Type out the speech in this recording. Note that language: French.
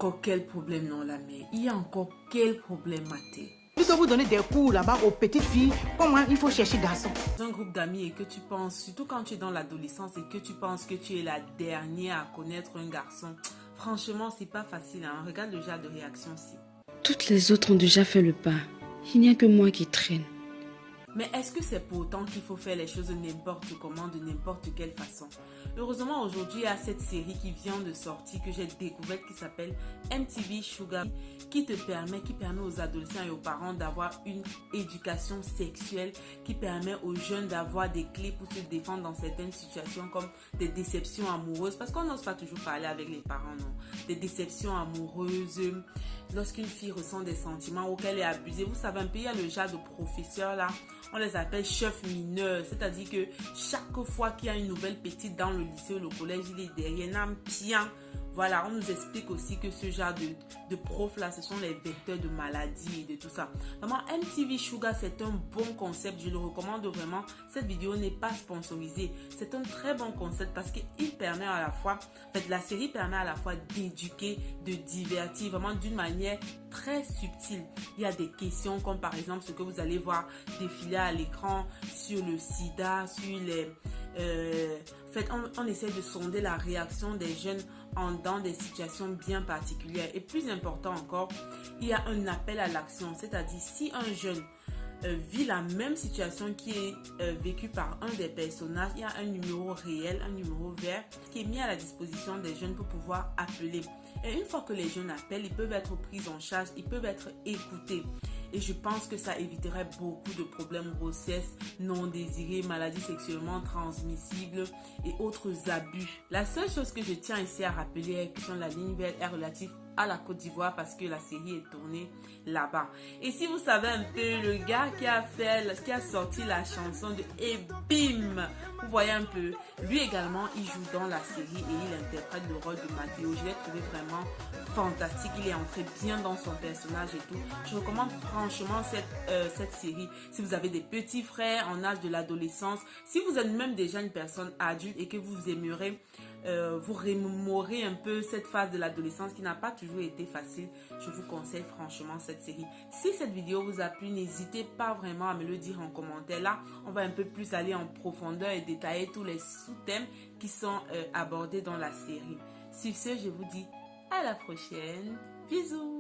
encore quel problème non la mère? Il y a encore quel problème maté? Je dois vous donner des cours là-bas aux petites filles. Comment il faut chercher garçon. Dans un groupe d'amis et que tu penses, surtout quand tu es dans l'adolescence et que tu penses que tu es la dernière à connaître un garçon, franchement, c'est pas facile. Hein? Regarde le genre de réaction aussi. Toutes les autres ont déjà fait le pas. Il n'y a que moi qui traîne. Mais est-ce que c'est pour autant qu'il faut faire les choses de n'importe comment, de n'importe quelle façon? Heureusement, aujourd'hui, il y a cette série qui vient de sortir, que j'ai découverte, qui s'appelle MTV Shuga, qui permet aux adolescents et aux parents d'avoir une éducation sexuelle, qui permet aux jeunes d'avoir des clés pour se défendre dans certaines situations comme des déceptions amoureuses, parce qu'on n'ose pas toujours parler avec les parents, non? Des déceptions amoureuses, lorsqu'une fille ressent des sentiments ou qu'elle est abusée. Vous savez un peu, il y a le genre de professeurs là, on les appelle chefs mineurs, c'est-à-dire que chaque fois qu'il y a une nouvelle petite dans le lycée ou le collège, il est derrière, n'aime bien. Voilà, on nous explique aussi que ce genre de profs là, ce sont les vecteurs de maladies et de tout ça. Vraiment, MTV Shuga, c'est un bon concept, je le recommande vraiment. Cette vidéo n'est pas sponsorisée, c'est un très bon concept parce qu'il permet à la fois, en fait, la série permet à la fois d'éduquer, de divertir, vraiment d'une manière très subtile. Il y a des questions comme par exemple ce que vous allez voir défiler à l'écran sur le sida, sur les... en fait, on essaie de sonder la réaction des jeunes dans des situations bien particulières. Et plus important encore, il y a un appel à l'action. C'est-à-dire, si un jeune vit la même situation qui est vécue par un des personnages, il y a un numéro réel, un numéro vert qui est mis à la disposition des jeunes pour pouvoir appeler. Et une fois que les jeunes appellent, ils peuvent être pris en charge, ils peuvent être écoutés. Et je pense que ça éviterait beaucoup de problèmes, grossesse non désirée, maladies sexuellement transmissibles et autres abus. La seule chose que je tiens ici à rappeler est que la ligne verte est relative à la Côte d'Ivoire parce que la série est tournée là-bas. Et si vous savez un peu, le gars qui a sorti la chanson de Et bim, vous voyez un peu, lui également, il joue dans la série et il interprète le rôle de Mathéo. Je l'ai trouvé vraiment fantastique. Il est entré bien dans son personnage et tout. Je recommande franchement cette série. Si vous avez des petits frères en âge de l'adolescence, si vous êtes même déjà une personne adulte et que vous aimerez vous remémorer un peu cette phase de l'adolescence qui n'a pas toujours été facile, je vous conseille franchement cette série. Si cette vidéo vous a plu, n'hésitez pas vraiment à me le dire en commentaire. Là, on va un peu plus aller en profondeur et détailler tous les sous-thèmes qui sont abordés dans la série. Sur ce, je vous dis à la prochaine. Bisous!